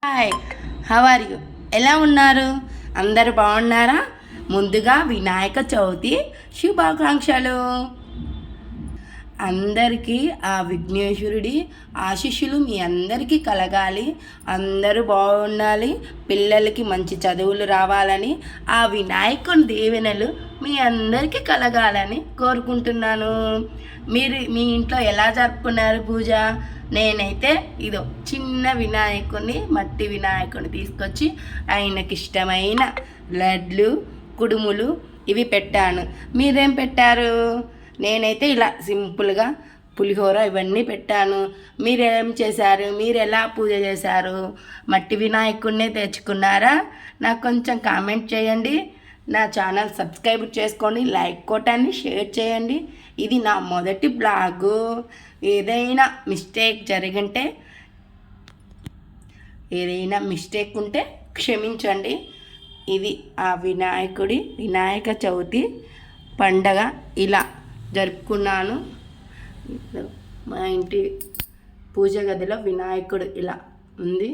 Hi, how are you? ఎలా ఉన్నారు? అందరు బాగున్నారా? ముందుగా వినాయక చవితి శుభాకాంక్షలు. అందరికీ ఆ విఘ్నేశ్వరుడి ఆశీస్సులు మీ అందరికీ కలగాలి. అందరూ బాగుండాలి, పిల్లలకి మంచి చదువులు రావాలని, ఆ వినాయకుని దీవెనలు మీ అందరికీ కలగాలని కోరుకుంటున్నాను. మీరు మీ ఇంట్లో ఎలా జరుపుకున్నారు పూజ? నేనైతే ఇదో చిన్న వినాయకుడిని, మట్టి వినాయకుడిని తీసుకొచ్చి ఆయనకి ఇష్టమైన లడ్లు, కుడుములు ఇవి పెట్టాను. మీరేం పెట్టారు? నేనైతే ఇలా సింపుల్గా పులిహోర ఇవన్నీ పెట్టాను. మీరేం చేశారు? మీరు ఎలా పూజ చేశారు? మట్టి వినాయకుడినే తెచ్చుకున్నారా? నాకు కొంచెం కామెంట్ చేయండి. నా ఛానల్ సబ్స్క్రైబ్ చేసుకోండి, లైక్ కొట్టండి, షేర్ చేయండి. ఇది నా మొదటి బ్లాగు. ఏదైనా మిస్టేక్ ఉంటే క్షమించండి. ఇది ఆ వినాయక చవితి పండగ ఇలా జరుపుకున్నాను. మా ఇంటి పూజ గదిలో వినాయకుడు ఇలా ఉంది.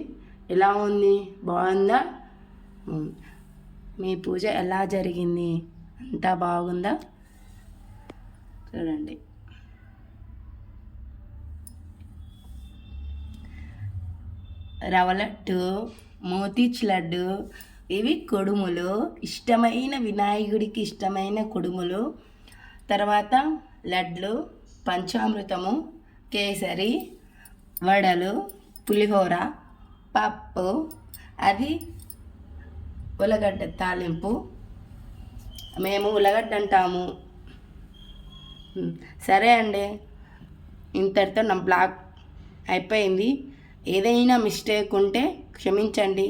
ఎలా ఉంది? బాగుందా? మీ పూజ ఎలా జరిగింది? అంతా బాగుందా? చూడండి. రవ్వ లడ్డు, మోతీచ్ లడ్డు, ఇవి కుడుములు, ఇష్టమైన వినాయకుడికి ఇష్టమైన కుడుములు. తర్వాత లడ్లు, పంచామృతము, కేసరి, వడలు, పులిహోర, పప్పు, అది ఉల్లగడ్డ తాలింపు. మేము ఉల్లగడ్డ అంటాము. సరే అండి, ఇంతటితో నా బ్లాగ్ అయిపోయింది. ఏదైనా మిస్టేక్ ఉంటే క్షమించండి.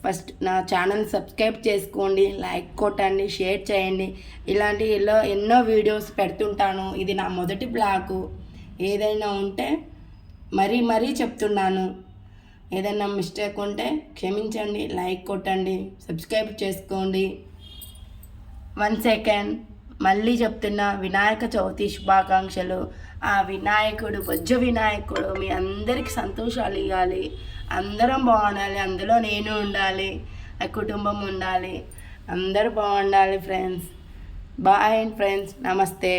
ఫస్ట్ నా ఛానల్ సబ్స్క్రైబ్ చేసుకోండి, లైక్ కొట్టండి, షేర్ చేయండి. ఇలాంటి ఎన్నో వీడియోస్ పెడుతుంటాను. ఇది నా మొదటి బ్లాగు. ఏదైనా ఉంటే మరీ చెప్తున్నాను. ఏదైనా మిస్టేక్ ఉంటే క్షమించండి, లైక్ కొట్టండి, సబ్స్క్రైబ్ చేసుకోండి. 1 సెకండ్ మళ్ళీ చెప్తున్నా, వినాయక చవితి శుభాకాంక్షలు. ఆ వినాయకుడు, వజ్ర వినాయకుడు మీ అందరికీ సంతోషాలు ఇవ్వాలి. అందరం బాగుండాలి, అందులో నేను ఉండాలి, ఆ కుటుంబం ఉండాలి, అందరూ బాగుండాలి ఫ్రెండ్స్. బాయ్ ఫ్రెండ్స్, నమస్తే.